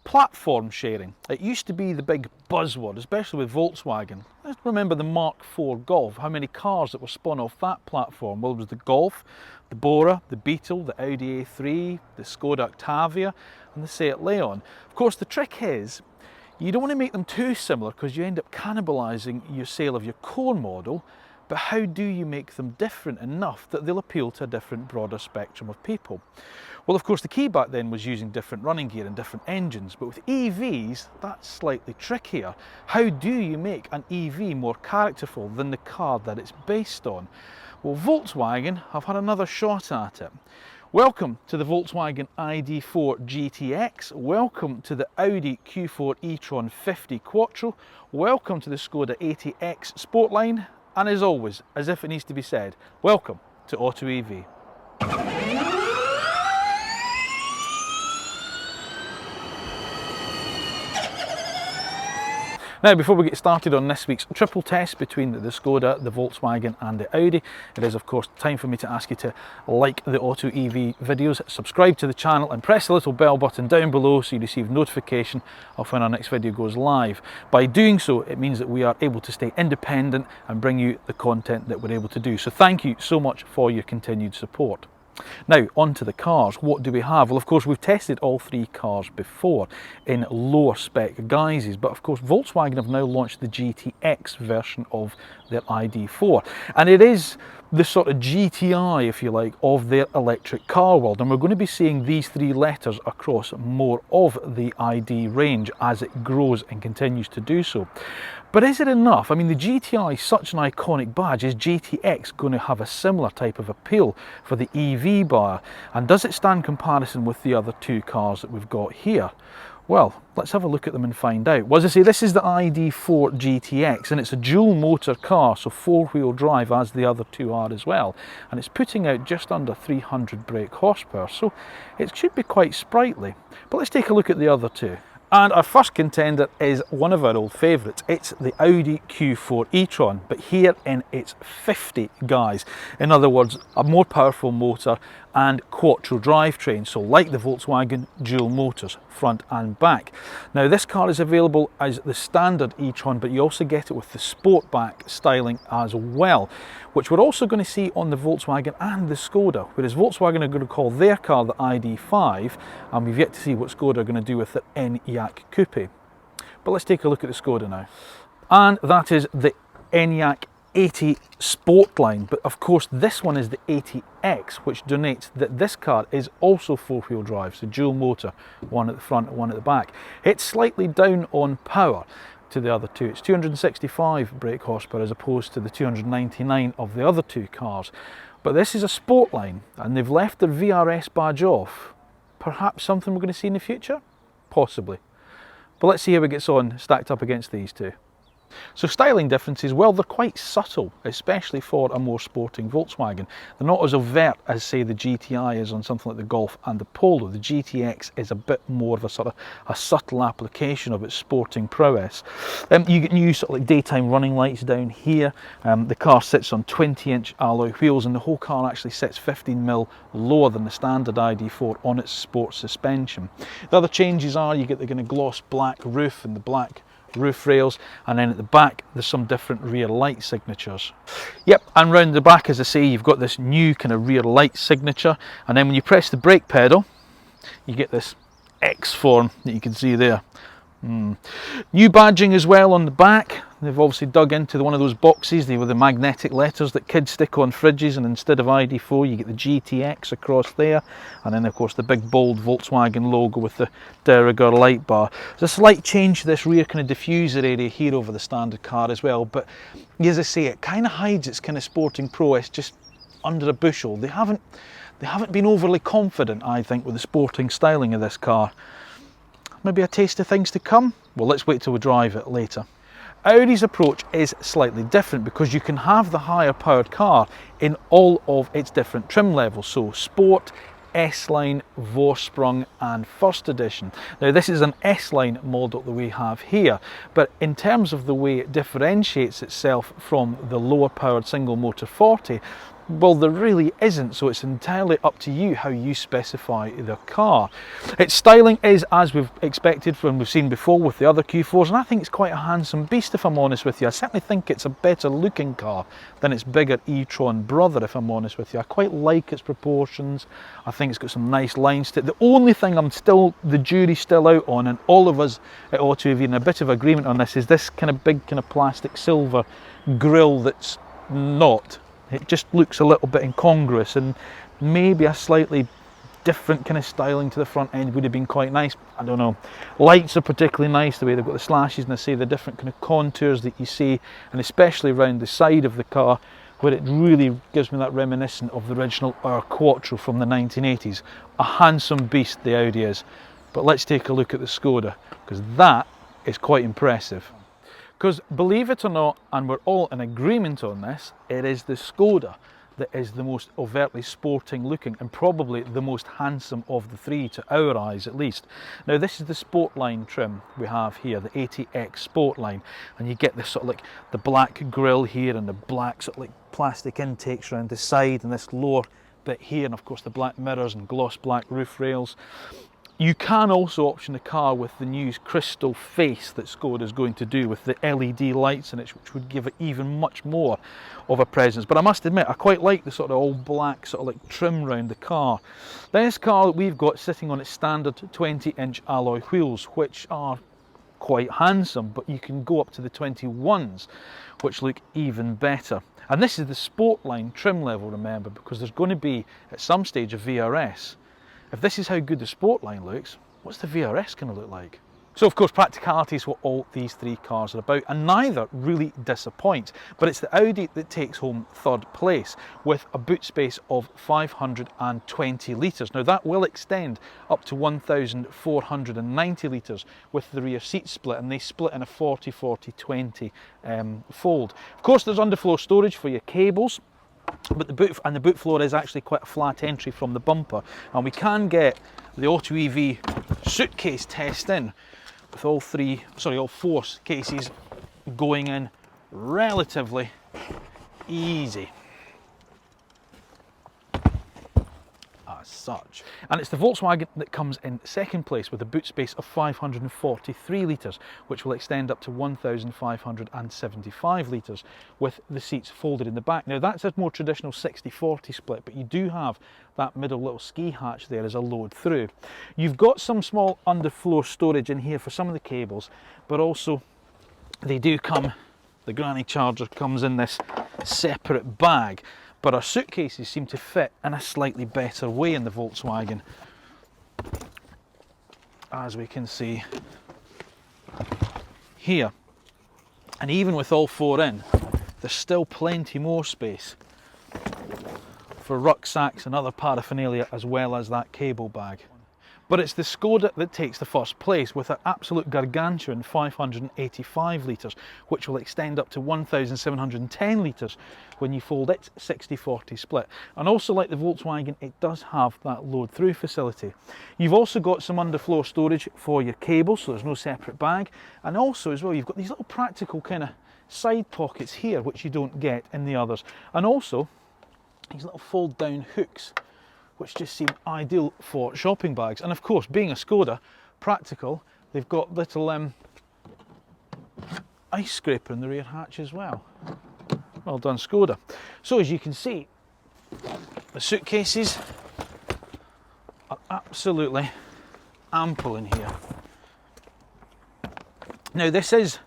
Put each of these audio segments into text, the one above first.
Platform sharing. It used to be the big buzzword, especially with Volkswagen. Let's remember the Mark IV Golf, how many cars that were spun off that platform. Well, it was the Golf, the Bora, the Beetle, the Audi A3, the Skoda Octavia, and the Seat Leon. Of course, the trick is, you don't want to make them too similar because you end up cannibalising your sale of your core model, but how do you make them different enough that they'll appeal to a different, broader spectrum of people? Well, of course, the key back then was using different running gear and different engines, but with EVs, that's slightly trickier. How do you make an EV more characterful than the car that it's based on? Well, Volkswagen have had another shot at it. Welcome to the Volkswagen ID.4 GTX, welcome to the Audi Q4 e-tron 50 Quattro, welcome to the Skoda ATX Sportline, and as always, as if it needs to be said, welcome to AutoEV. Now, before we get started on this week's triple test between the Skoda, the Volkswagen and the Audi, it is of course time for me to ask you to like the AutoEV videos, subscribe to the channel and press the little bell button down below so you receive notification of when our next video goes live. By doing so, it means that we are able to stay independent and bring you the content that we're able to do. So thank you so much for your continued support. Now, on to the cars. What do we have? Well, of course, we've tested all three cars before in lower spec guises, but of course Volkswagen have now launched the GTX version of their ID.4, and it is the sort of GTI, if you like, of their electric car world, and we're going to be seeing these three letters across more of the ID range as it grows and continues to do so. But is it enough? I mean, the GTI is such an iconic badge. Is GTX going to have a similar type of appeal for the EV buyer? And does it stand comparison with the other two cars that we've got here? Well, let's have a look at them and find out. Well, as I say, this is the ID.4 GTX, and it's a dual motor car, so four-wheel drive as the other two are as well. And it's putting out just under 300 brake horsepower, so it should be quite sprightly. But let's take a look at the other two. And our first contender is one of our old favourites. It's the Audi Q4 e-tron, but here in its 50 guise. In other words, a more powerful motor and quattro drivetrain, so like the Volkswagen, dual motors, front and back. Now, this car is available as the standard e-tron, but you also get it with the sportback styling as well, which we're also going to see on the Volkswagen and the Skoda, whereas Volkswagen are going to call their car the ID.5, and we've yet to see what Skoda are going to do with the Enyaq coupe. But let's take a look at the Skoda now. And that is the Enyaq 80 Sportline, but of course this one is the 80X, which denotes that this car is also four-wheel drive, so dual motor, one at the front and one at the back. It's slightly down on power to the other two. It's 265 brake horsepower as opposed to the 299 of the other two cars. But this is a Sportline, and they've left their VRS badge off. Perhaps something we're going to see in the future? Possibly. But let's see how it gets on stacked up against these two. So styling differences, well, they're quite subtle, especially for a more sporting Volkswagen. They're not as overt as, say, the GTI is on something like the Golf and the Polo. The GTX is a bit more of a sort of a subtle application of its sporting prowess. You get new sort of like daytime running lights down here. The car sits on 20-inch alloy wheels, and the whole car actually sits 15mm lower than the standard ID.4 on its sport suspension. The other changes are you get the kind of gloss black roof and the black roof rails, and then at the back there's some different rear light signatures. Yep, and round the back, as I say, you've got this new kind of rear light signature, and then when you press the brake pedal you get this X form that you can see there. New badging as well on the back. They've obviously dug into one of those boxes. They were the magnetic letters that kids stick on fridges, and instead of ID.4 you get the GTX across there, and then of course the big bold Volkswagen logo with the de rigueur light bar. There's a slight change to this rear kind of diffuser area here over the standard car as well, but as I say, it kind of hides its kind of sporting prowess just under a bushel. They haven't been overly confident, I think, with the sporting styling of this car. Maybe a taste of things to come? Well, let's wait till we drive it later. Audi's approach is slightly different because you can have the higher powered car in all of its different trim levels, so Sport, S-Line, Vorsprung and First Edition. Now, this is an S-Line model that we have here, but in terms of the way it differentiates itself from the lower powered single motor 40, Well, there really isn't, so it's entirely up to you how you specify the car. Its styling is as we've expected from we've seen before with the other Q4s, and I think it's quite a handsome beast, if I'm honest with you. I certainly think it's a better looking car than its bigger e-tron brother, if I'm honest with you. I quite like its proportions. I think it's got some nice lines to it. The only thing the jury's still out on, and all of us at AutoEV are in a bit of agreement on this, is this kind of big kind of plastic silver grille that's not. It just looks a little bit incongruous, and maybe a slightly different kind of styling to the front end would have been quite nice. I don't know. Lights are particularly nice, the way they've got the slashes and the different kind of contours that you see, and especially around the side of the car, where it really gives me that reminiscent of the original Quattro from the 1980s. A handsome beast the Audi is. But let's take a look at the Skoda, because that is quite impressive. Because believe it or not, and we're all in agreement on this, it is the Skoda that is the most overtly sporting looking and probably the most handsome of the three, to our eyes at least. Now this is the Sportline trim we have here, the ATX Sportline, and you get this sort of like the black grille here and the black sort of like plastic intakes around the side and this lower bit here, and of course the black mirrors and gloss black roof rails. You can also option the car with the new crystal face that Skoda is going to do with the LED lights in it, which would give it even much more of a presence. But I must admit, I quite like the sort of all black sort of like trim round the car. This car that we've got sitting on its standard 20-inch alloy wheels, which are quite handsome, but you can go up to the 21s, which look even better. And this is the Sportline trim level, remember, because there's going to be at some stage a VRS. If this is how good the Sportline looks, what's the VRS going to look like? So of course practicality is what all these three cars are about, and neither really disappoint, but it's the Audi that takes home third place with a boot space of 520 litres. Now that will extend up to 1,490 litres with the rear seat split, and they split in a 40-40-20 fold. Of course there's underfloor storage for your cables, but the boot floor is actually quite a flat entry from the bumper, and we can get the AutoEV suitcase test in with all four cases going in relatively easy as such. And it's the Volkswagen that comes in second place with a boot space of 543 litres, which will extend up to 1,575 litres with the seats folded in the back. Now that's a more traditional 60-40 split, but you do have that middle little ski hatch there as a load through. You've got some small underfloor storage in here for some of the cables, but also they do come, the granny charger comes in this separate bag. But our suitcases seem to fit in a slightly better way in the Volkswagen, as we can see here. And even with all four in, there's still plenty more space for rucksacks and other paraphernalia, as well as that cable bag. But it's the Skoda that takes the first place with an absolute gargantuan 585 litres, which will extend up to 1,710 litres when you fold its 60-40 split. And also, like the Volkswagen, it does have that load-through facility. You've also got some underfloor storage for your cables, so there's no separate bag. And also as well, you've got these little practical kind of side pockets here, which you don't get in the others. And also these little fold-down hooks, which just seem ideal for shopping bags. And of course, being a Skoda, practical, they've got little ice scraper in the rear hatch as well. Well done, Skoda. So as you can see, the suitcases are absolutely ample in here. Now this is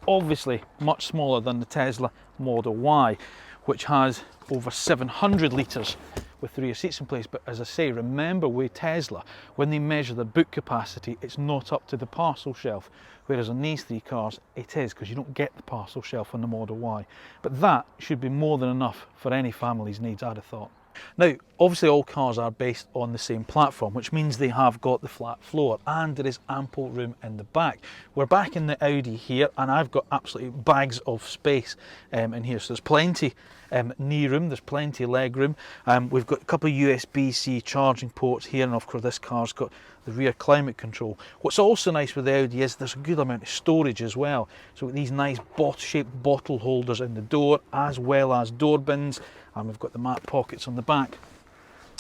obviously much smaller than the Tesla Model Y, which has over 700 litres with the rear seats in place. But as I say, remember with Tesla, when they measure the boot capacity, it's not up to the parcel shelf, whereas on these three cars it is, because you don't get the parcel shelf on the Model Y. But that should be more than enough for any family's needs, I'd have thought. Now obviously all cars are based on the same platform, which means they have got the flat floor and there is ample room in the back. We're back in the Audi here, and I've got absolutely bags of space in here, so there's plenty knee room. There's plenty of leg room. We've got a couple of USB-C charging ports here, and of course this car's got the rear climate control. What's also nice with the Audi is there's a good amount of storage as well. So with these nice shaped bottle holders in the door, as well as door bins, and we've got the mat pockets on the back.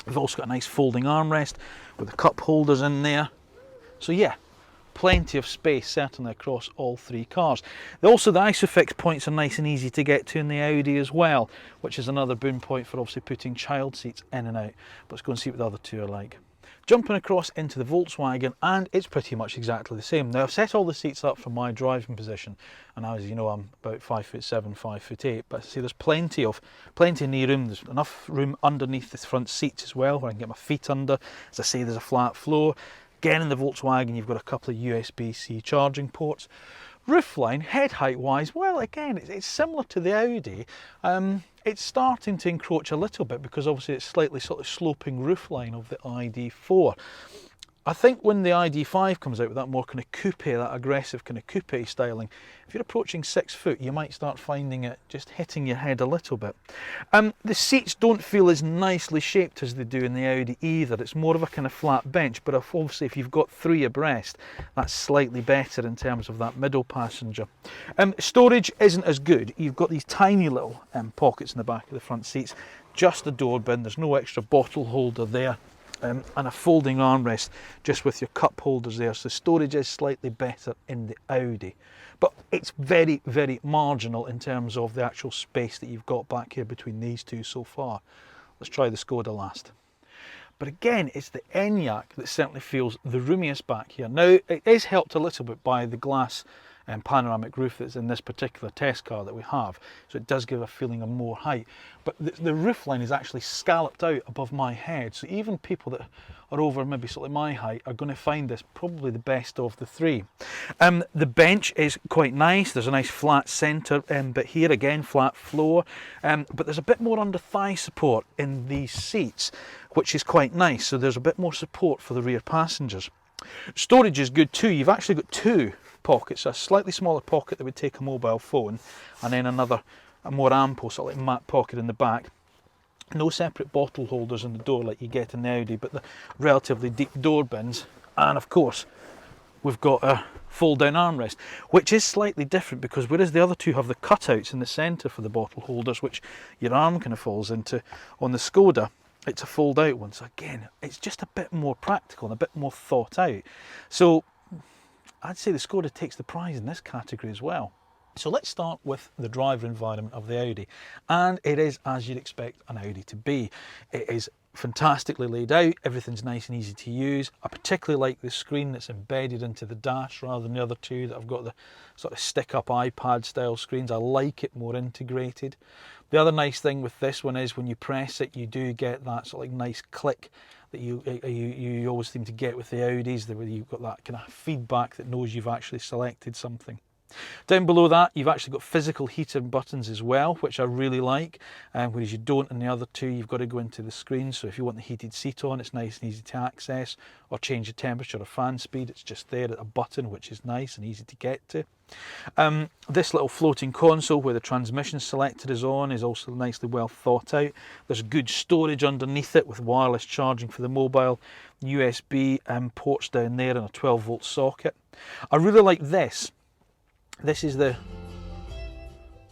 We've also got a nice folding armrest with the cup holders in there. So yeah, plenty of space certainly across all three cars. Also the ISOFIX points are nice and easy to get to in the Audi as well, which is another boon point for obviously putting child seats in and out. But let's go and see what the other two are like. Jumping across into the Volkswagen, and it's pretty much exactly the same. Now I've set all the seats up for my driving position, and as you know I'm about 5'7", 5'8", but see there's plenty of knee room. There's enough room underneath the front seats as well where I can get my feet under. As I say, there's a flat floor. Again, in the Volkswagen you've got a couple of USB-C charging ports. Roofline, head height wise, well again it's similar to the Audi. It's starting to encroach a little bit because obviously it's slightly sort of sloping roofline of the ID.4. I think when the ID.5 comes out with that more kind of coupe, that aggressive kind of coupe styling, if you're approaching 6 foot, you might start finding it just hitting your head a little bit. The seats don't feel as nicely shaped as they do in the Audi either. It's more of a kind of flat bench, but obviously if you've got 3 abreast, that's slightly better in terms of that middle passenger. Storage isn't as good. You've got these tiny little pockets in the back of the front seats, just a door bin, there's no extra bottle holder there. And a folding armrest just with your cup holders there, so storage is slightly better in the Audi, but it's very, very marginal in terms of the actual space that you've got back here between these two so far. Let's try the Skoda last. But again, it's the Enyaq that certainly feels the roomiest back here. Now it is helped a little bit by the glass and panoramic roof that's in this particular test car that we have, so it does give a feeling of more height, but the roof line is actually scalloped out above my head, so even people that are over maybe sort of my height are going to find this probably the best of the three. The bench is quite nice. There's a nice flat centre bit here, again flat floor, but there's a bit more under thigh support in these seats, which is quite nice, so there's a bit more support for the rear passengers. Storage is good too. You've actually got 2 pockets, a slightly smaller pocket that would take a mobile phone, and then a more ample sort of like mat pocket in the back. No separate bottle holders in the door like you get in the Audi, but the relatively deep door bins, and of course we've got a fold down armrest, which is slightly different because whereas the other two have the cutouts in the centre for the bottle holders which your arm kind of falls into, on the Skoda it's a fold out one. So again, it's just a bit more practical and a bit more thought out. So I'd say the Skoda takes the prize in this category as well. So let's start with the driver environment of the Audi, and it is as you'd expect an Audi to be. It is fantastically laid out, everything's nice and easy to use. I particularly like the screen that's embedded into the dash rather than the other two that have got the sort of stick up iPad style screens. I like it more integrated. The other nice thing with this one is when you press it, you do get that sort of like nice click that you always seem to get with the Audis, where you've got that kind of feedback that knows you've actually selected something. Down below that, you've actually got physical heater buttons as well, which I really like, whereas you don't in the other two. You've got to go into the screen, so if you want the heated seat on, it's nice and easy to access, or change the temperature or fan speed, it's just there at a button, which is nice and easy to get to. This little floating console where the transmission selector is on is also nicely well thought out. There's good storage underneath it with wireless charging for the mobile, USB ports down there, and a 12-volt socket. I really like this. This is the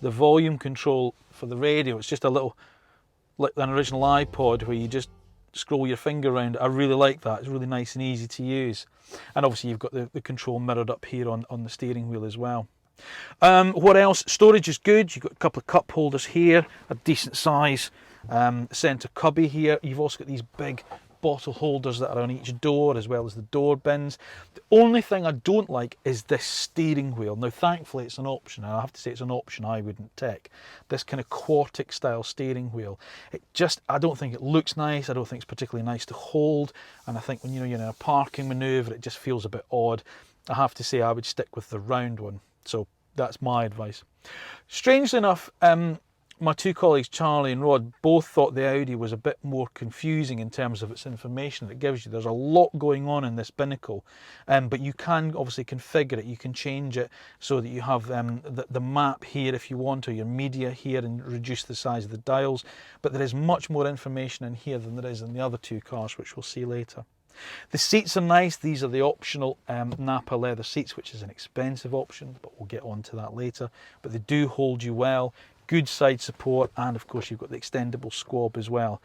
volume control for the radio. It's just a little, like an original iPod where you just scroll your finger around. I really like that. It's really nice and easy to use. And obviously you've got the control mirrored up here on the steering wheel as well. What else? Storage is good. You've got a couple of cup holders here, a decent size centre cubby here. You've also got these big bottle holders that are on each door, as well as the door bins. The only thing I don't like is this steering wheel. Now thankfully it's an option, and I have to say it's an option I wouldn't take. This kind of Quartic style steering wheel, I don't think it looks nice. I don't think it's particularly nice to hold, and I think when you're in a parking manoeuvre it just feels a bit odd. I have to say I would stick with the round one, so that's my advice. Strangely enough, my two colleagues, Charlie and Rod, both thought the Audi was a bit more confusing in terms of its information it gives you. There's a lot going on in this binnacle, but you can obviously configure it. You can change it so that you have the map here if you want, or your media here, and reduce the size of the dials. But there is much more information in here than there is in the other two cars, which we'll see later. The seats are nice. These are the optional Napa leather seats, which is an expensive option, but we'll get on to that later. But they do hold you well, good side support, and of course you've got the extendable squab as well.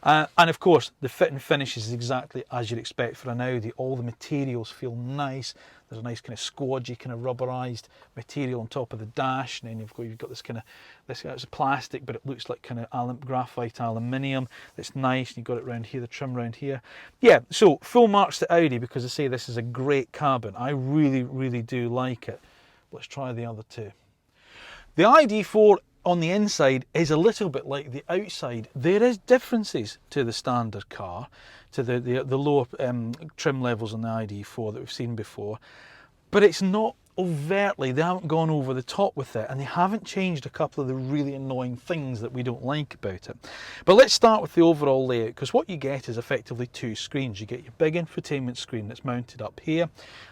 And of course the fit and finish is exactly as you'd expect for an Audi. All the materials feel nice. There's a nice kind of squodgy, kind of rubberized material on top of the dash, and then you've got this kind of, it's plastic, but it looks like kind of graphite aluminium. That's nice. And you've got it around here, the trim around here. Yeah, so full marks to Audi, because I say this is a great cabin. I really, really do like it. Let's try the other two. The ID.4 on the inside is a little bit like the outside. There is differences to the standard car, to the lower trim levels on the ID.4 that we've seen before, but it's not overtly, they haven't gone over the top with it, and they haven't changed a couple of the really annoying things that we don't like about it. But let's start with the overall layout, because what you get is effectively two screens. You get your big infotainment screen that's mounted up here,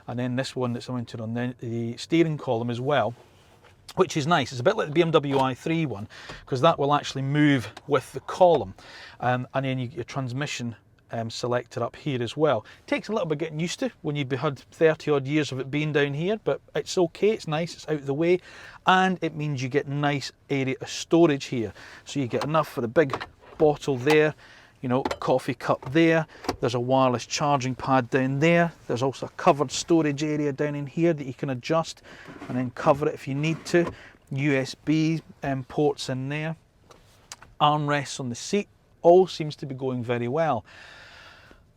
and then this one that's mounted on the steering column as well, which is nice. It's a bit like the BMW i3 one, because that will actually move with the column, and then you get your transmission selector up here as well. It takes a little bit getting used to when you've had 30 odd years of it being down here, but it's okay, it's nice, it's out of the way, and it means you get nice area of storage here. So you get enough for the big bottle there, you know, coffee cup there. There's a wireless charging pad down there. There's also a covered storage area down in here that you can adjust and then cover it if you need to. USB ports in there. Armrests on the seat. All seems to be going very well,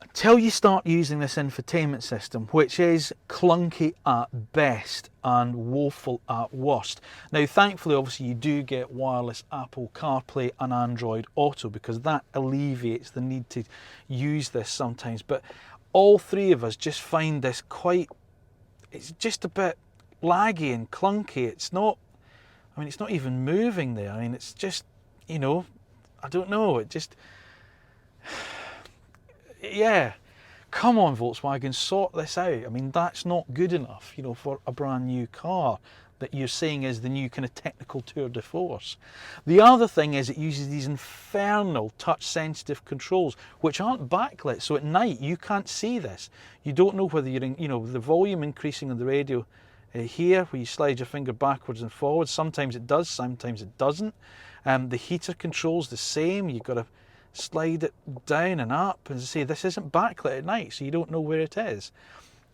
until you start using this infotainment system, which is clunky at best and woeful at worst. Now thankfully, obviously, you do get wireless Apple CarPlay and Android Auto, because that alleviates the need to use this sometimes. But all three of us just find this it's just a bit laggy and clunky. It's not, I mean, it's not even moving there. I mean, it's just, you know, I don't know, it just, yeah, come on Volkswagen, sort this out. I mean, that's not good enough, you know, for a brand new car that you're saying is the new kind of technical tour de force. The other thing is it uses these infernal touch sensitive controls, which aren't backlit, so at night you can't see this. You don't know whether you're in, you know, the volume increasing on the radio here, where you slide your finger backwards and forwards. Sometimes it does, sometimes it doesn't. The heater control's the same. You've got to slide it down and up, and say this isn't backlit at night, so you don't know where it is.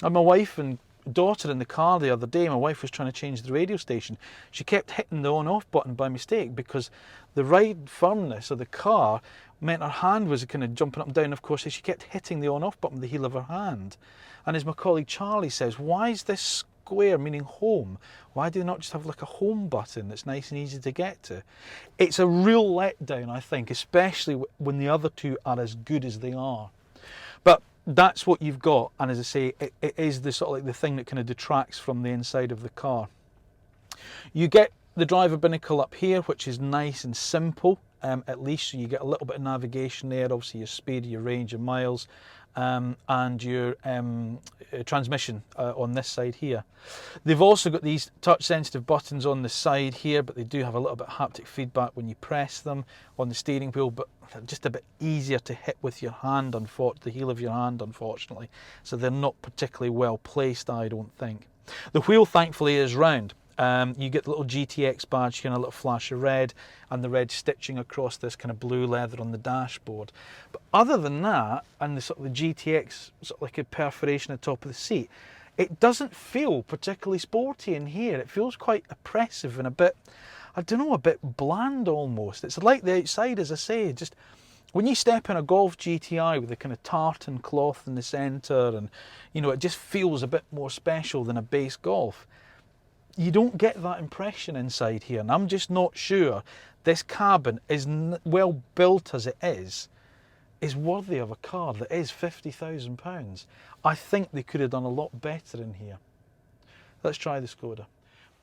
And my wife and daughter in the car the other day, my wife was trying to change the radio station. She kept hitting the on-off button by mistake, because the ride firmness of the car meant her hand was kind of jumping up and down, of course, so she kept hitting the on-off button with the heel of her hand. And as my colleague Charlie says, why is this square, meaning home? Why do they not just have like a home button that's nice and easy to get to? It's a real letdown, I think, especially when the other two are as good as they are. But that's what you've got, and as I say, it is the sort of like the thing that kind of detracts from the inside of the car. You get the driver binnacle up here, which is nice and simple, at least, so you get a little bit of navigation there, obviously your speed, your range, your miles, and your transmission on this side here. They've also got these touch sensitive buttons on the side here, but they do have a little bit of haptic feedback when you press them on the steering wheel, but they're just a bit easier to hit with your hand, the heel of your hand, unfortunately. So they're not particularly well placed, I don't think. The wheel, thankfully, is round. You get the little GTX badge here and a little flash of red, and the red stitching across this kind of blue leather on the dashboard. But other than that, and the sort of the GTX sort of like a perforation at the top of the seat, it doesn't feel particularly sporty in here. It feels quite oppressive and a bit, I don't know, a bit bland almost. It's like the outside, as I say, just when you step in a Golf GTI with the kind of tartan cloth in the centre, and you know, it just feels a bit more special than a base Golf. You don't get that impression inside here, and I'm just not sure this cabin, as well built as it is worthy of a car that is £50,000. I think they could have done a lot better in here. Let's try the Skoda.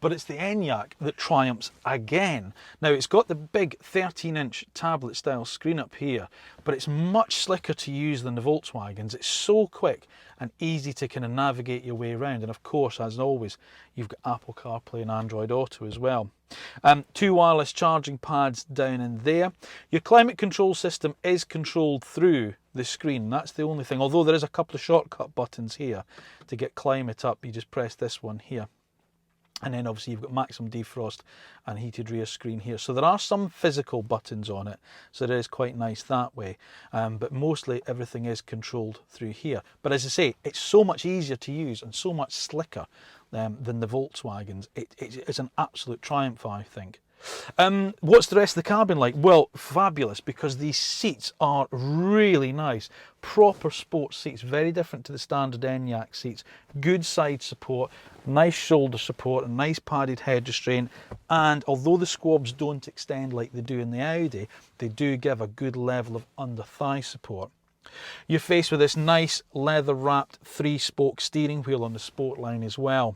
but it's the Enyaq that triumphs again. Now, it's got the big 13-inch tablet style screen up here, but it's much slicker to use than the Volkswagens. It's so quick and easy to kind of navigate your way around. And of course, as always, you've got Apple CarPlay and Android Auto as well. 2 wireless charging pads down in there. Your climate control system is controlled through the screen. That's the only thing, although there is a couple of shortcut buttons here to get climate up. You just press this one here. And then obviously you've got maximum defrost and heated rear screen here. So there are some physical buttons on it, so it is quite nice that way. But mostly everything is controlled through here. But as I say, it's so much easier to use and so much slicker than the Volkswagens. It's an absolute triumph, I think. What's the rest of the cabin like? Well, fabulous, because these seats are really nice. Proper sports seats, very different to the standard Enyaq seats. Good side support, nice shoulder support, a nice padded head restraint, and although the squabs don't extend like they do in the Audi, they do give a good level of under thigh support. You're faced with this nice leather wrapped 3-spoke steering wheel on the Sportline as well,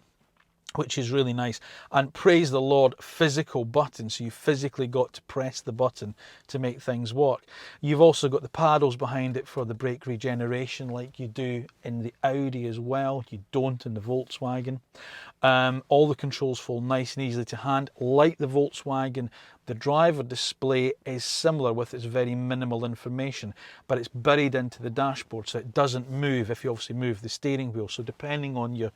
which is really nice. And praise the Lord, physical button, so you physically got to press the button to make things work. You've also got the paddles behind it for the brake regeneration like you do in the Audi as well. You don't in the Volkswagen. All the controls fall nice and easily to hand. Like the Volkswagen, the driver display is similar with its very minimal information, but it's buried into the dashboard, so it doesn't move if you obviously move the steering wheel. So depending on your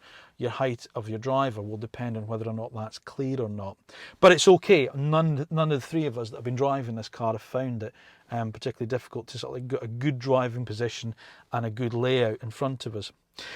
height of your driver will depend on whether or not that's clear or not. But it's okay. None of the three of us that have been driving this car have found it particularly difficult to sort of get a good driving position and a good layout in front of us.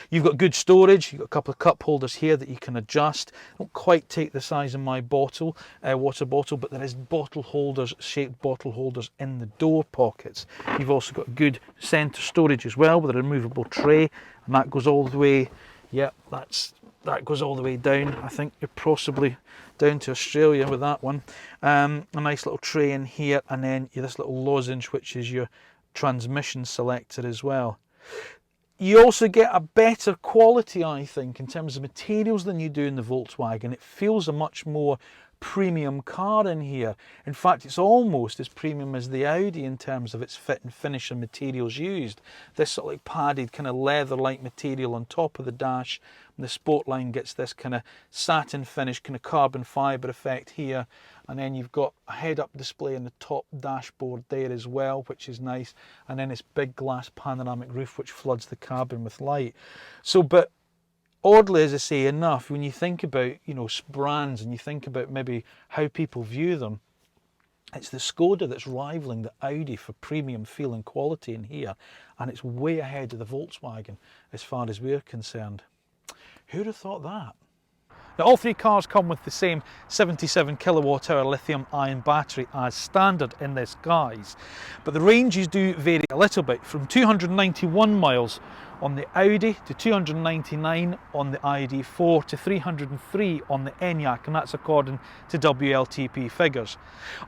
You've got good storage. You've got a couple of cup holders here that you can adjust. Don't quite take the size of my bottle, water bottle, but there is bottle holders, shaped bottle holders in the door pockets. You've also got good centre storage as well with a removable tray, and that goes all the way. Yep, that goes all the way down. I think you're possibly down to Australia with that one. A nice little tray in here, and then this little lozenge, which is your transmission selector as well. You also get a better quality, I think, in terms of materials than you do in the Volkswagen. It feels a much more premium car in here. In fact, it's almost as premium as the Audi in terms of its fit and finish and materials used. This sort of like padded kind of leather-like material on top of the dash. And the Sportline gets this kind of satin finish, kind of carbon fibre effect here. And then you've got a head-up display in the top dashboard there as well, which is nice. And then this big glass panoramic roof, which floods the cabin with light. So, but oddly, as I say, enough, when you think about, brands and you think about maybe how people view them, it's the Skoda that's rivaling the Audi for premium feel and quality in here. And it's way ahead of the Volkswagen as far as we're concerned. Who'd have thought that? Now, all three cars come with the same 77 kilowatt hour lithium ion battery as standard in this guise, but the ranges do vary a little bit, from 291 miles on the Audi to 299 on the ID.4 to 303 on the Enyaq, and that's according to WLTP figures.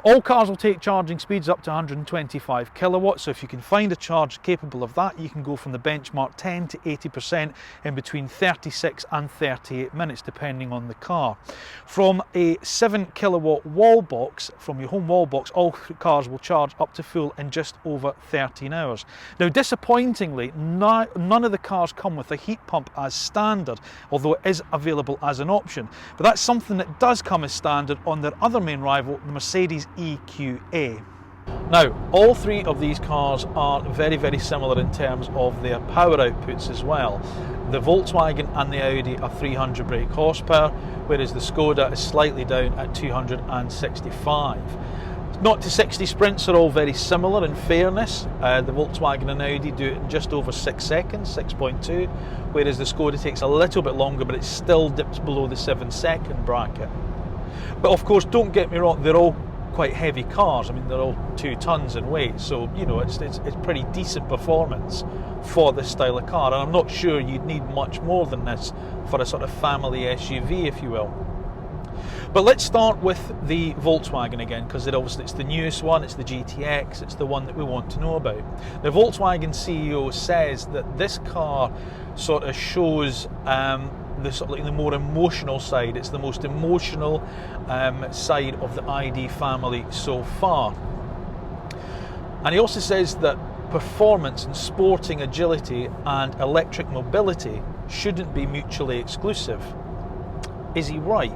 All cars will take charging speeds up to 125 kilowatts, so if you can find a charge capable of that, you can go from the benchmark 10 to 80% in between 36 and 38 minutes, depending on the car. From a 7 kilowatt wall box, from your home wall box, all cars will charge up to full in just over 13 hours. Now, disappointingly, none of the cars come with a heat pump as standard, although it is available as an option. But that's something that does come as standard on their other main rival, the Mercedes EQA. Now, all three of these cars are very, very similar in terms of their power outputs as well. The Volkswagen and the Audi are 300 brake horsepower, whereas the Skoda is slightly down at 265. 0 to 60 sprints are all very similar in fairness. The Volkswagen and Audi do it in just over 6 seconds, 6.2, whereas the Skoda takes a little bit longer, but it still dips below the 7-second bracket. But of course, don't get me wrong, they're all quite heavy cars. I mean, they're all 2 tons in weight, so it's pretty decent performance for this style of car, and I'm not sure you'd need much more than this for a sort of family SUV, if you will. But let's start with the Volkswagen again, because it's the newest one, it's the GTX, it's the one that we want to know about. The Volkswagen CEO says that this car sort of shows the sort of like the more emotional side. It's the most emotional side of the ID family so far. And he also says that performance and sporting agility and electric mobility shouldn't be mutually exclusive. Is he right?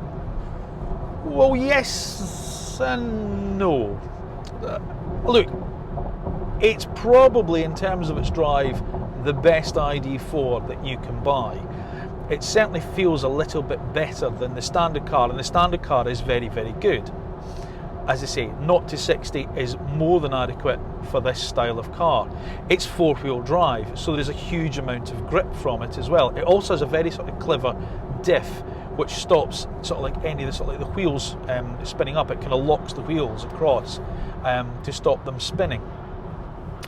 Well, yes and no. Look, it's probably, in terms of its drive, the best ID.4 that you can buy. It certainly feels a little bit better than the standard car, and the standard car is very, very good. As I say, 0 to 60 is more than adequate for this style of car. It's four-wheel drive, so there's a huge amount of grip from it as well. It also has a very sort of clever diff, which stops sort of like any of the sort of like the wheels spinning up. It kind of locks the wheels across to stop them spinning.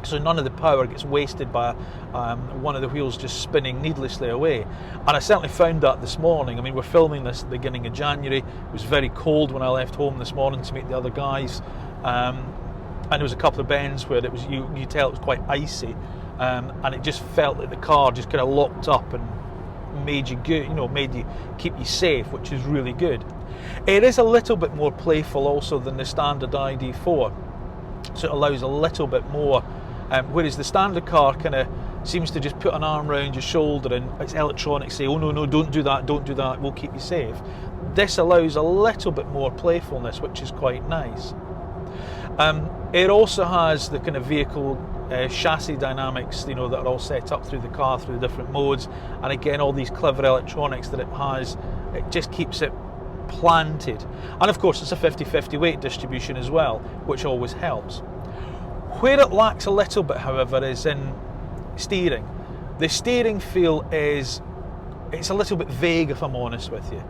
So none of the power gets wasted by one of the wheels just spinning needlessly away. And I certainly found that this morning. I mean, we're filming this at the beginning of January. It was very cold when I left home this morning to meet the other guys. And there was a couple of bends where it was you tell it was quite icy, and it just felt like the car just kind of locked up and made you good, made you keep you safe, which is really good. It is a little bit more playful also than the standard ID.4, so it allows a little bit more. Whereas the standard car kind of seems to just put an arm around your shoulder and its electronics say, oh no, don't do that, we'll keep you safe. This allows a little bit more playfulness, which is quite nice. It also has the kind of vehicle chassis dynamics, that are all set up through the car, through the different modes, and again all these clever electronics that it has. It just keeps it planted, and of course it's a 50-50 weight distribution as well, which always helps. Where it lacks a little bit, however, is in steering. The steering feel it's a little bit vague, if I'm honest with you.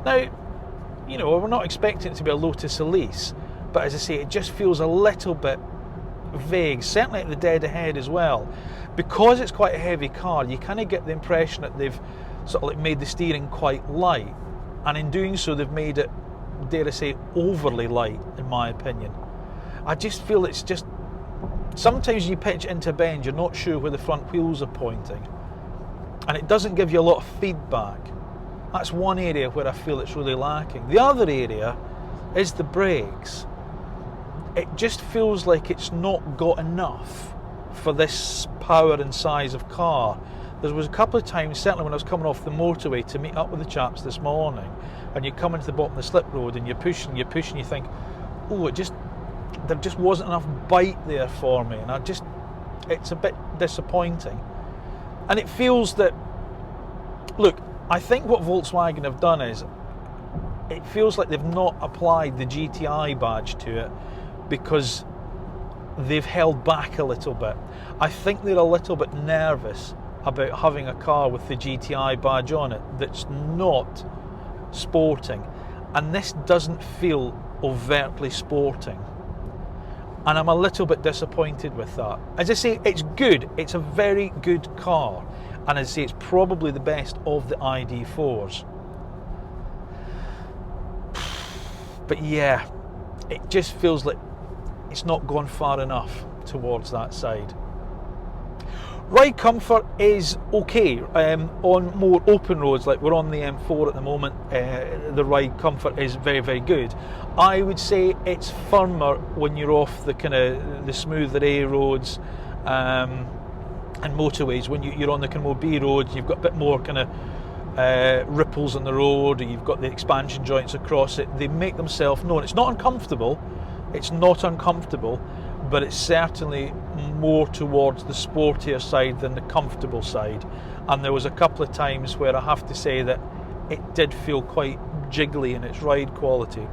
Now, we're not expecting it to be a Lotus Elise, but as I say, it just feels a little bit vague, certainly at the dead ahead as well. Because it's quite a heavy car, you kind of get the impression that they've sort of like made the steering quite light, and in doing so they've made it, dare I say, overly light, in my opinion. I just feel it's just, sometimes you pitch into a bend, you're not sure where the front wheels are pointing, and it doesn't give you a lot of feedback. That's one area where I feel it's really lacking. The other area is the brakes. It just feels like it's not got enough for this power and size of car. There was a couple of times, certainly when I was coming off the motorway to meet up with the chaps this morning, and you come into the bottom of the slip road and you're pushing, you think, oh, there just wasn't enough bite there for me, and it's a bit disappointing. And it feels that, look, I think what Volkswagen have done is, it feels like they've not applied the GTI badge to it because they've held back a little bit. I think they're a little bit nervous about having a car with the GTI badge on it that's not sporting, and this doesn't feel overtly sporting, and I'm a little bit disappointed with that. As I say, it's good, it's a very good car, and as I say, it's probably the best of the ID.4s. But yeah, it just feels like it's not gone far enough towards that side. Ride comfort is okay on more open roads, like we're on the M4 at the moment. The ride comfort is very, very good. I would say it's firmer when you're off the kind of the smoother A roads and motorways. When you're on the kind of more B roads, you've got a bit more kind of ripples on the road, or you've got the expansion joints across it. They make themselves known. It's not uncomfortable. It's not uncomfortable, but it's certainly more towards the sportier side than the comfortable side. And there was a couple of times where I have to say that it did feel quite jiggly in its ride quality,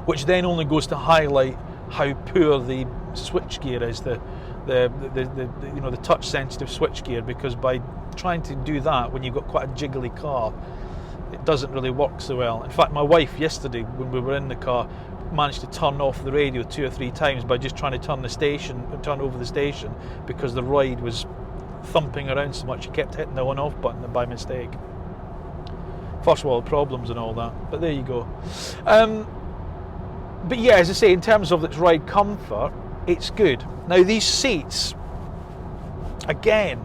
which then only goes to highlight how poor the switchgear is, the touch sensitive switchgear, because by trying to do that when you've got quite a jiggly car, it doesn't really work so well. In fact, my wife yesterday, when we were in the car, managed to turn off the radio 2 or 3 times by just trying to turn over the station, because the ride was thumping around so much. She kept hitting the on-off button by mistake. First world problems and all that, but there you go. But yeah, as I say, in terms of its ride comfort, it's good. Now these seats, again,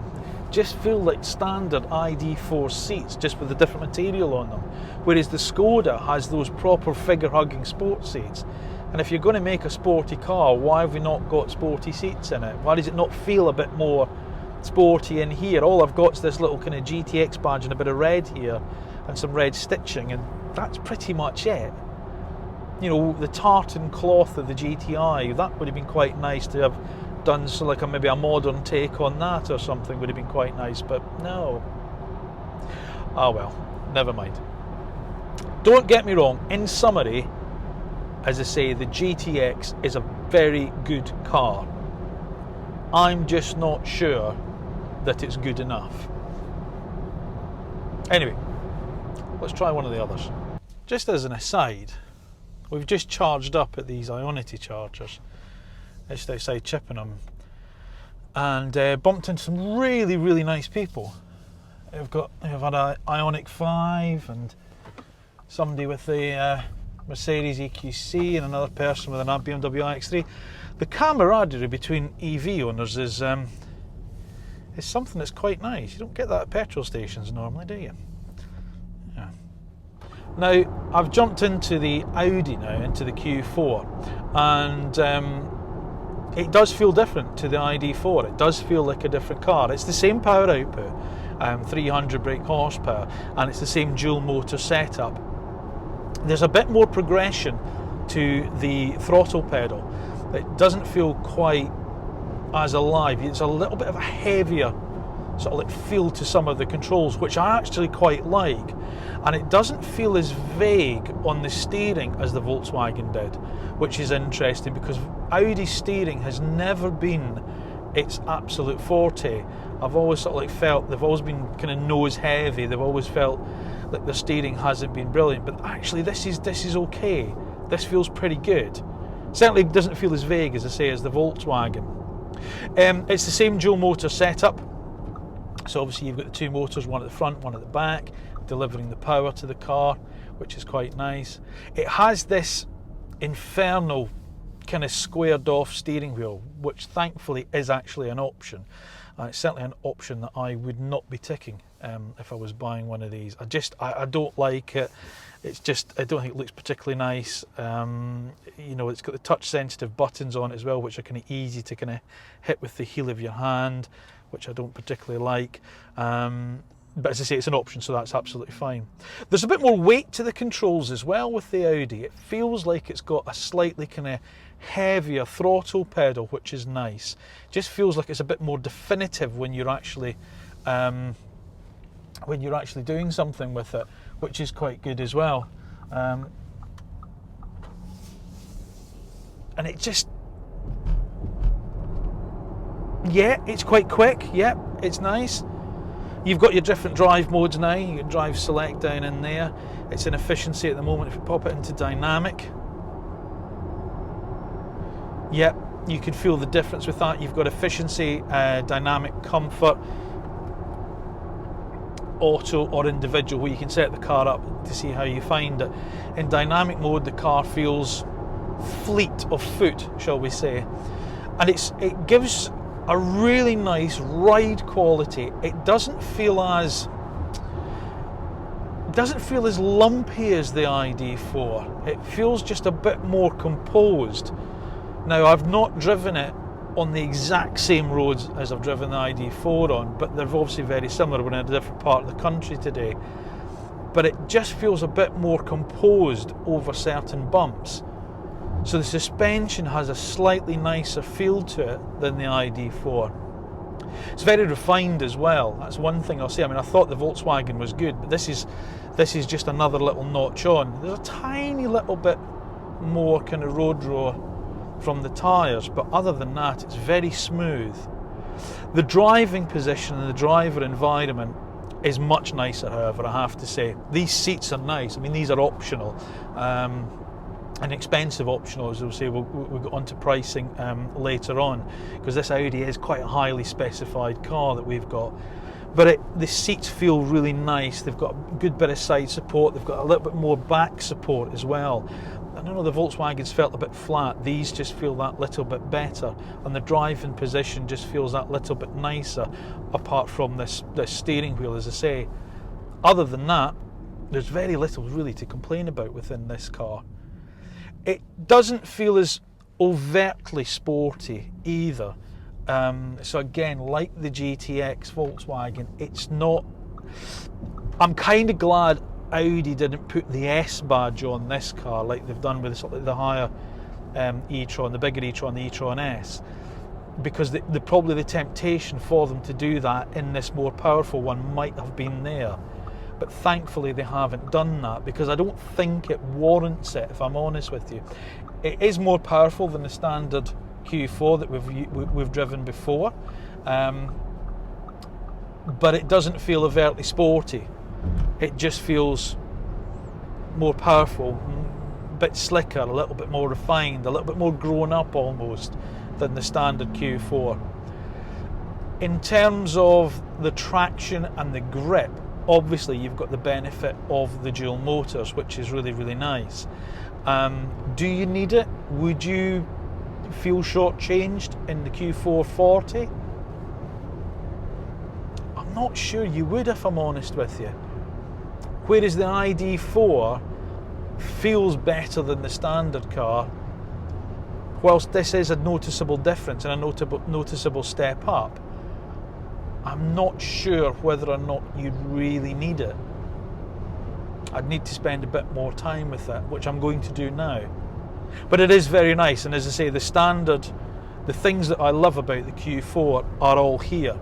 just feel like standard ID.4 seats, just with a different material on them. Whereas the Skoda has those proper figure-hugging sport seats. And if you're going to make a sporty car, why have we not got sporty seats in it? Why does it not feel a bit more sporty in here? All I've got is this little kind of GTX badge and a bit of red here and some red stitching, and that's pretty much it. You know, the tartan cloth of the GTI, that would have been quite nice to have done, so like maybe a modern take on that or something would have been quite nice, but no. Ah well, never mind. Don't get me wrong, in summary, as I say, the GTX is a very good car. I'm just not sure that it's good enough. Anyway, let's try one of the others. Just as an aside, we've just charged up at these Ionity chargers just outside Chippenham, and bumped into some really, really nice people. They've had an Ioniq 5 and somebody with the Mercedes EQC and another person with an BMW iX3. The camaraderie between EV owners is something that's quite nice. You don't get that at petrol stations normally, do you? Yeah. Now, I've jumped into the Audi now, into the Q4, and it does feel different to the ID.4. It does feel like a different car. It's the same power output, 300 brake horsepower, and it's the same dual motor setup. There's a bit more progression to the throttle pedal. It doesn't feel quite as alive. It's a little bit of a heavier sort of like feel to some of the controls, which I actually quite like, and it doesn't feel as vague on the steering as the Volkswagen did, which is interesting because Audi steering has never been its absolute forte. I've always sort of like felt they've always been kind of nose heavy. They've always felt like their steering hasn't been brilliant, but actually this is okay. This feels pretty good. Certainly doesn't feel as vague, as I say, as the Volkswagen. It's the same dual motor setup. So obviously you've got the two motors, one at the front, one at the back, delivering the power to the car, which is quite nice. It has this infernal kind of squared off steering wheel, which thankfully is actually an option. It's certainly an option that I would not be ticking if I was buying one of these. I don't like it. It's just, I don't think it looks particularly nice. You know, it's got the touch sensitive buttons on it as well, which are kind of easy to kind of hit with the heel of your hand, which I don't particularly like. But as I say, it's an option, so that's absolutely fine. There's a bit more weight to the controls as well with the Audi. It feels like it's got a slightly kind of heavier throttle pedal, which is nice. Just feels like it's a bit more definitive when you're actually doing something with it, which is quite good as well. And it just, yeah, it's quite quick. Yeah, it's nice. You've got your different drive modes now. You can drive select down in there. It's in efficiency at the moment. If you pop it into dynamic, yep, you can feel the difference with that. You've got efficiency, dynamic, comfort, auto or individual, where you can set the car up to see how you find it. In dynamic mode, the car feels fleet of foot, shall we say, and it gives a really nice ride quality. It doesn't feel as lumpy as the ID.4. It feels just a bit more composed. Now, I've not driven it on the exact same roads as I've driven the ID.4 on, but they're obviously very similar. We're in a different part of the country today, but it just feels a bit more composed over certain bumps. So the suspension has a slightly nicer feel to it than the ID.4. It's very refined as well. That's one thing I'll say. I mean, I thought the Volkswagen was good, but this is just another little notch on. There's a tiny little bit more kind of road roar from the tyres, but other than that, it's very smooth. The driving position and the driver environment is much nicer, however, I have to say. These seats are nice. I mean, these are optional. An expensive optional, as we'll say. We'll go on to pricing later on, because this Audi is quite a highly specified car that we've got. But the seats feel really nice. They've got a good bit of side support. They've got a little bit more back support as well. I don't know, the Volkswagens felt a bit flat. These just feel that little bit better, and the driving position just feels that little bit nicer, apart from this steering wheel, as I say. Other than that, there's very little really to complain about within this car. It doesn't feel as overtly sporty either. So again, like the GTX Volkswagen, it's not... I'm kind of glad Audi didn't put the S badge on this car like they've done with sort of the higher e-tron, the bigger e-tron, the e-tron S, because probably the temptation for them to do that in this more powerful one might have been there. But thankfully they haven't done that, because I don't think it warrants it, if I'm honest with you. It is more powerful than the standard Q4 that we've driven before, but it doesn't feel overtly sporty. It just feels more powerful, a bit slicker, a little bit more refined, a little bit more grown up almost than the standard Q4. In terms of the traction and the grip, obviously you've got the benefit of the dual motors, which is really, really nice. Do you need it? Would you feel shortchanged in the Q440? I'm not sure you would, if I'm honest with you. Whereas the ID.4 feels better than the standard car, whilst this is a noticeable difference and a noticeable step up, I'm not sure whether or not you'd really need it. I'd need to spend a bit more time with it, which I'm going to do now. But it is very nice, and as I say, the things that I love about the Q4 are all here.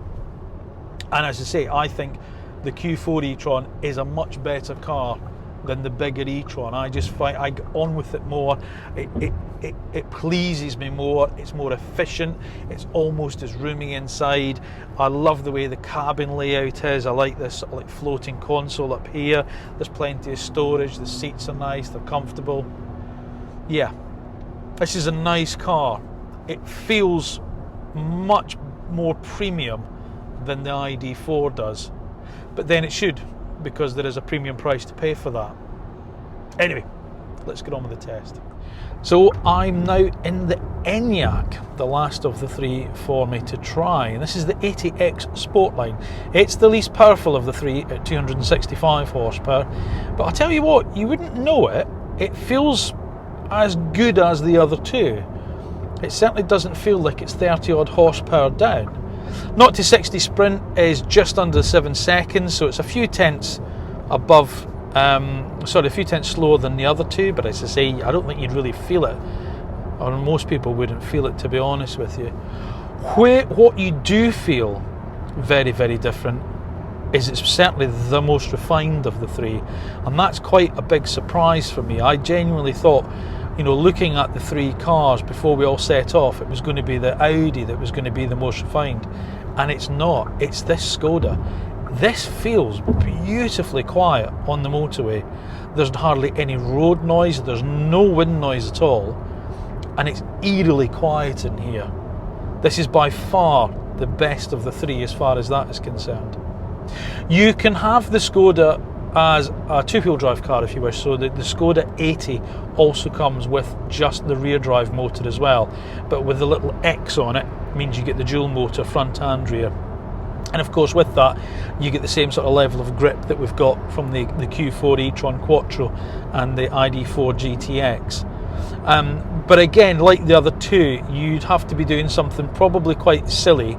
And as I say, I think the Q4 e-tron is a much better car than the bigger e-tron. I just find I get on with it more. It pleases me more. It's more efficient. It's almost as roomy inside. I love the way the cabin layout is. I like this sort of like floating console up here. There's plenty of storage. The seats are nice. They're comfortable. Yeah, this is a nice car. It feels much more premium than the ID.4 does. But then it should, because there is a premium price to pay for that. Anyway, let's get on with the test. So I'm now in the Enyaq, the last of the three for me to try. And this is the 80X Sportline. It's the least powerful of the three at 265 horsepower. But I'll tell you what, you wouldn't know it. It feels as good as the other two. It certainly doesn't feel like it's 30 odd horsepower down. 0 to 60 sprint is just under 7 seconds, so it's a few tenths above, a few tenths slower than the other two, but as I say, I don't think you'd really feel it, or most people wouldn't feel it, to be honest with you. What you do feel very, very different is it's certainly the most refined of the three, and that's quite a big surprise for me. I genuinely thought, you know, looking at the three cars before we all set off, it was going to be the Audi that was going to be the most refined, and it's not. It's this Skoda. This feels beautifully quiet on the motorway. There's hardly any road noise, there's no wind noise at all, and it's eerily quiet in here. This is by far the best of the three as far as that is concerned. You can have the Skoda as a two-wheel drive car if you wish, so the Skoda 80 also comes with just the rear drive motor as well, but with the little X on it means you get the dual motor front and rear. And of course with that you get the same sort of level of grip that we've got from the Q4 e-tron Quattro and the ID.4 GTX. But again, like the other two, you'd have to be doing something probably quite silly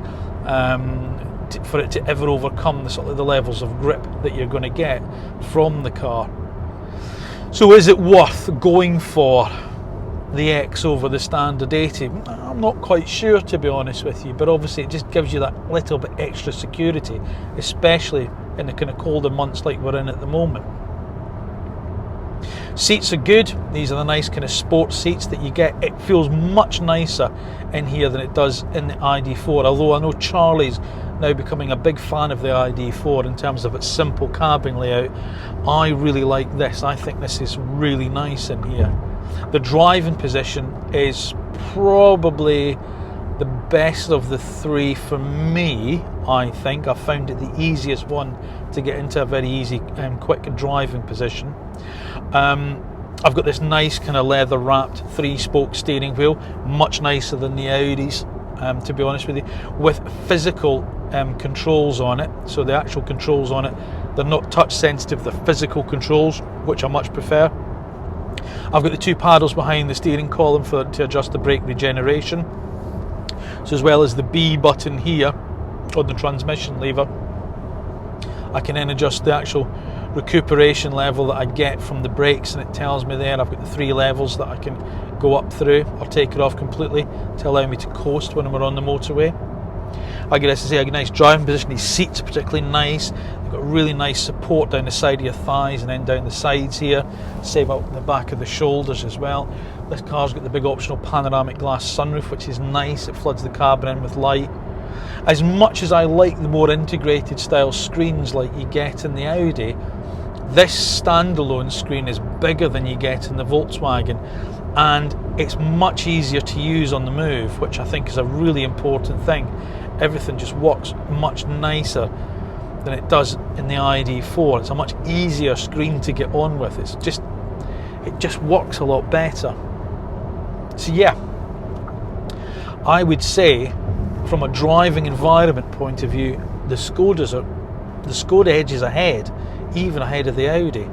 for it to ever overcome the sort of the levels of grip that you're going to get from the car. So is it worth going for the X over the standard 80? I'm not quite sure, to be honest with you, but obviously it just gives you that little bit extra security, especially in the kind of colder months like we're in at the moment. Seats are good. These are the nice kind of sport seats that you get. It feels much nicer in here than it does in the ID.4, although I know Charlie's now becoming a big fan of the ID.4 in terms of its simple cabin layout. I really like this. I think this is really nice in here. The driving position is probably the best of the three for me. I think I found it the easiest one to get into a very easy and quick driving position. I've got this nice kind of leather wrapped 3-spoke steering wheel, much nicer than the Audis, to be honest with you, with physical controls on it. So the actual controls on it, they're not touch sensitive, they're physical controls, which I much prefer. I've got the 2 paddles behind the steering column to adjust the brake regeneration. So as well as the B button here on the transmission lever, I can then adjust the actual recuperation level that I get from the brakes, and it tells me there I've got the 3 levels that I can go up through or take it off completely to allow me to coast when we're on the motorway. I get, as I say, a nice driving position. These seats are particularly nice. They've got really nice support down the side of your thighs and then down the sides here, save up the back of the shoulders as well. This car's got the big optional panoramic glass sunroof, which is nice. It floods the cabin in with light. As much as I like the more integrated style screens like you get in the Audi, this standalone screen is bigger than you get in the Volkswagen, and it's much easier to use on the move, which I think is a really important thing. Everything just works much nicer than it does in the ID.4. It's a much easier screen to get on with. It just works a lot better. So yeah, I would say from a driving environment point of view, the Skoda edges ahead, even ahead of the Audi.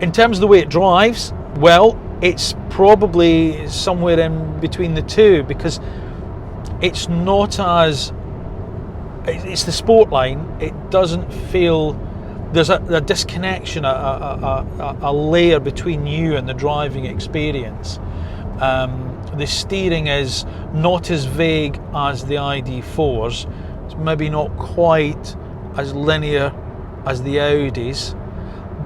In terms of the way it drives, well, it's probably somewhere in between the two, because it's not as, it's the Sportline. It doesn't feel, there's a disconnection, a layer between you and the driving experience. The steering is not as vague as the ID.4's. It's maybe not quite as linear as the Audis,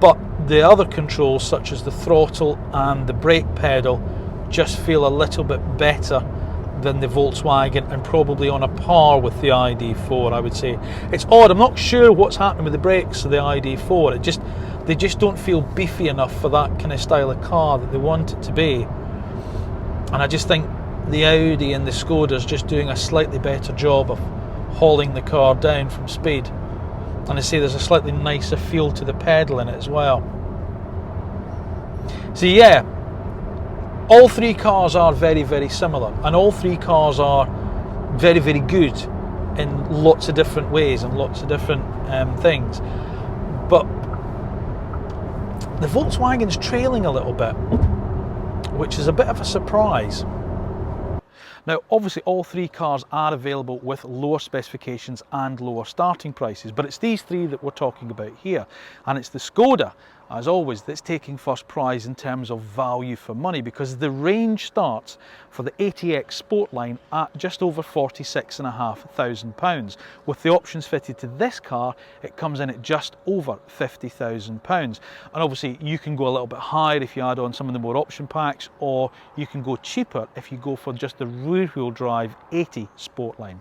but the other controls such as the throttle and the brake pedal just feel a little bit better than the Volkswagen, and probably on a par with the ID.4, I would say. It's odd, I'm not sure what's happening with the brakes of the ID.4. They just don't feel beefy enough for that kind of style of car that they want it to be. And I just think the Audi and the Skoda's just doing a slightly better job of hauling the car down from speed. And I say there's a slightly nicer feel to the pedal in it as well. So yeah, all 3 cars are very, very similar, and all 3 cars are very, very good in lots of different ways and lots of different things. But the Volkswagen's trailing a little bit, which is a bit of a surprise. Now, obviously all 3 cars are available with lower specifications and lower starting prices, but it's these 3 that we're talking about here. And it's the Skoda, as always, that's taking first prize in terms of value for money, because the range starts for the ATX Sportline at just over £46,500. With the options fitted to this car, it comes in at just over £50,000. And obviously you can go a little bit higher if you add on some of the more option packs, or you can go cheaper if you go for just the rear-wheel drive 80 Sportline.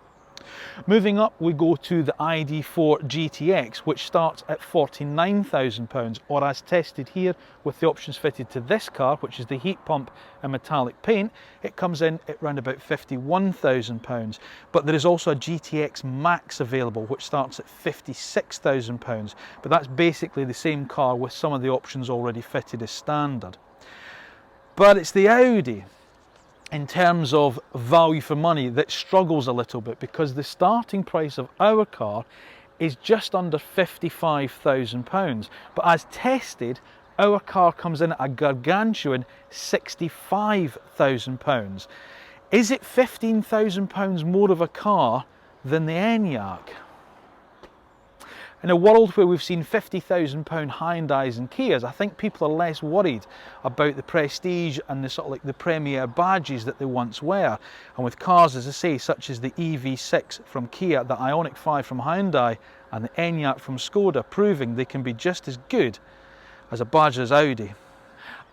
Moving up, we go to the ID.4 GTX, which starts at £49,000, or as tested here with the options fitted to this car, which is the heat pump and metallic paint, it comes in at around about £51,000. But there is also a GTX Max available, which starts at £56,000, but that's basically the same car with some of the options already fitted as standard. But it's the Audi, in terms of value for money, that struggles a little bit, because the starting price of our car is just under £55,000, but as tested, our car comes in at a gargantuan £65,000. Is it £15,000 more of a car than the Enyaq? In a world where we've seen £50,000 Hyundais and Kias, I think people are less worried about the prestige and the sort of like the premier badges that they once were. And with cars, as I say, such as the EV6 from Kia, the Ioniq 5 from Hyundai, and the Enyaq from Skoda, proving they can be just as good as a badge as Audi.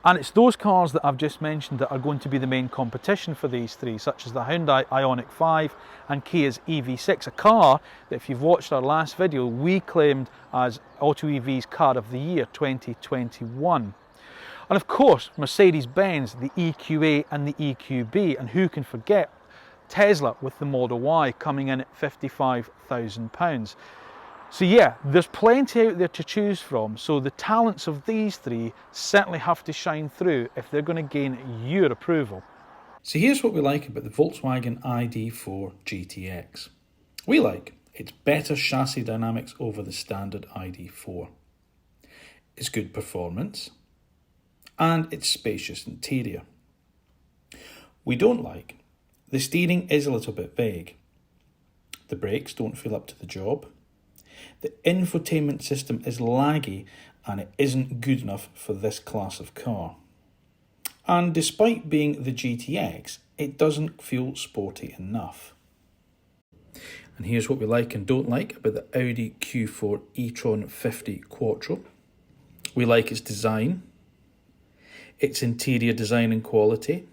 And it's those cars that I've just mentioned that are going to be the main competition for these 3, such as the Hyundai Ioniq 5 and Kia's EV6, a car that, if you've watched our last video, we claimed as AutoEV's Car of the Year 2021. And of course, Mercedes-Benz, the EQA and the EQB, and who can forget Tesla with the Model Y coming in at £55,000. So yeah, there's plenty out there to choose from, so the talents of these three certainly have to shine through if they're going to gain your approval. So here's what we like about the Volkswagen ID.4 GTX. We like its better chassis dynamics over the standard ID.4, its good performance, and its spacious interior. We don't like the steering is a little bit vague. The brakes don't feel up to the job. The infotainment system is laggy and it isn't good enough for this class of car. And despite being the GTX, it doesn't feel sporty enough. And here's what we like and don't like about the Audi Q4 e-tron 50 Quattro. We like its design, its interior design and quality,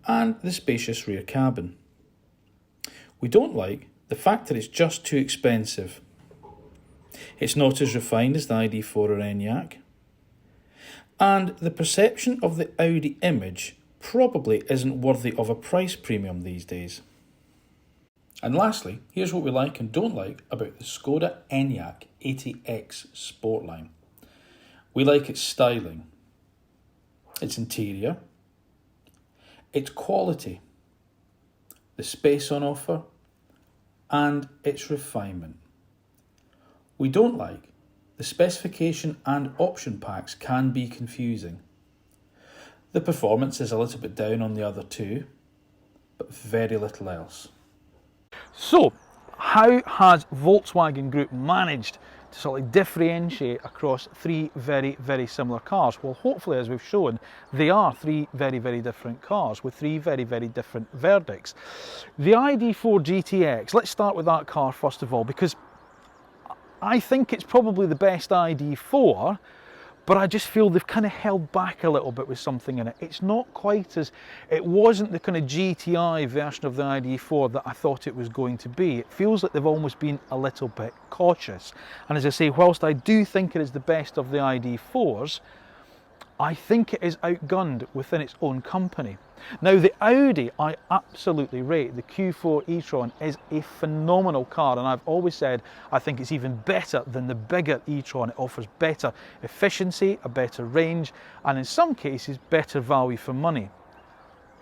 and the spacious rear cabin. We don't like the fact that it's just too expensive. It's not as refined as the ID.4 or Enyaq. And the perception of the Audi image probably isn't worthy of a price premium these days. And lastly, here's what we like and don't like about the Skoda Enyaq ATX Sportline. We like its styling, its interior, its quality, the space on offer, and its refinement. We don't like the specification and option packs can be confusing. The performance is a little bit down on the other two, but very little else. So, how has Volkswagen Group managed to sort of differentiate across three very, very similar cars? Well, hopefully, as we've shown, they are three very, very different cars with three very, very different verdicts. The ID.4 GTX, let's start with that car first of all, because I think it's probably the best ID.4, but I just feel they've kind of held back a little bit with something in it. It's not quite as, it wasn't the kind of GTI version of the ID.4 that I thought it was going to be. It feels like they've almost been a little bit cautious. And as I say, whilst I do think it is the best of the ID.4s, I think it is outgunned within its own company. Now the Audi I absolutely rate. The Q4 e-tron is a phenomenal car, and I've always said I think it's even better than the bigger e-tron. It offers better efficiency, a better range, and in some cases better value for money.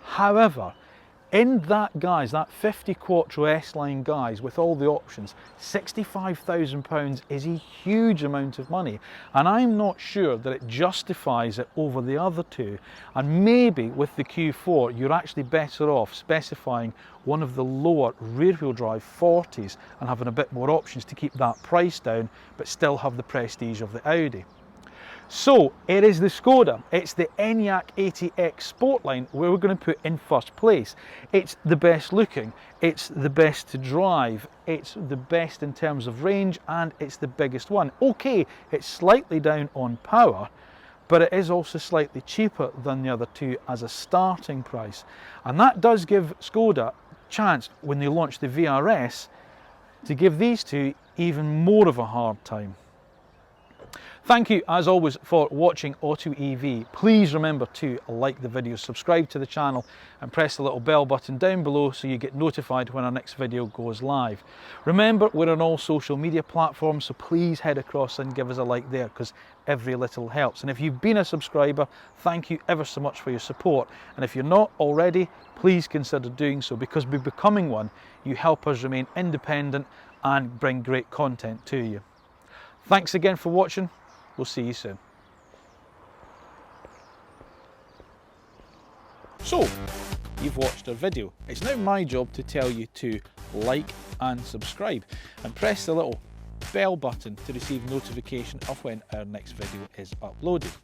However, in that guise, that 50 Quattro S-Line guise with all the options, £65,000 is a huge amount of money, and I'm not sure that it justifies it over the other two. And maybe with the Q4 you're actually better off specifying one of the lower rear-wheel drive 40s and having a bit more options to keep that price down but still have the prestige of the Audi. So it is the Skoda, it's the Enyaq ATX Sportline where we're going to put in first place. It's the best looking, it's the best to drive, it's the best in terms of range, and it's the biggest one. Okay, it's slightly down on power, but it is also slightly cheaper than the other two as a starting price. And that does give Skoda a chance when they launch the VRS to give these two even more of a hard time. Thank you as always for watching AutoEV. Please remember to like the video, subscribe to the channel and press the little bell button down below so you get notified when our next video goes live. Remember, we're on all social media platforms, so please head across and give us a like there because every little helps. And if you've been a subscriber, thank you ever so much for your support. And if you're not already, please consider doing so, because by becoming one, you help us remain independent and bring great content to you. Thanks again for watching. We'll see you soon. So, you've watched our video. It's now my job to tell you to like and subscribe and press the little bell button to receive notification of when our next video is uploaded.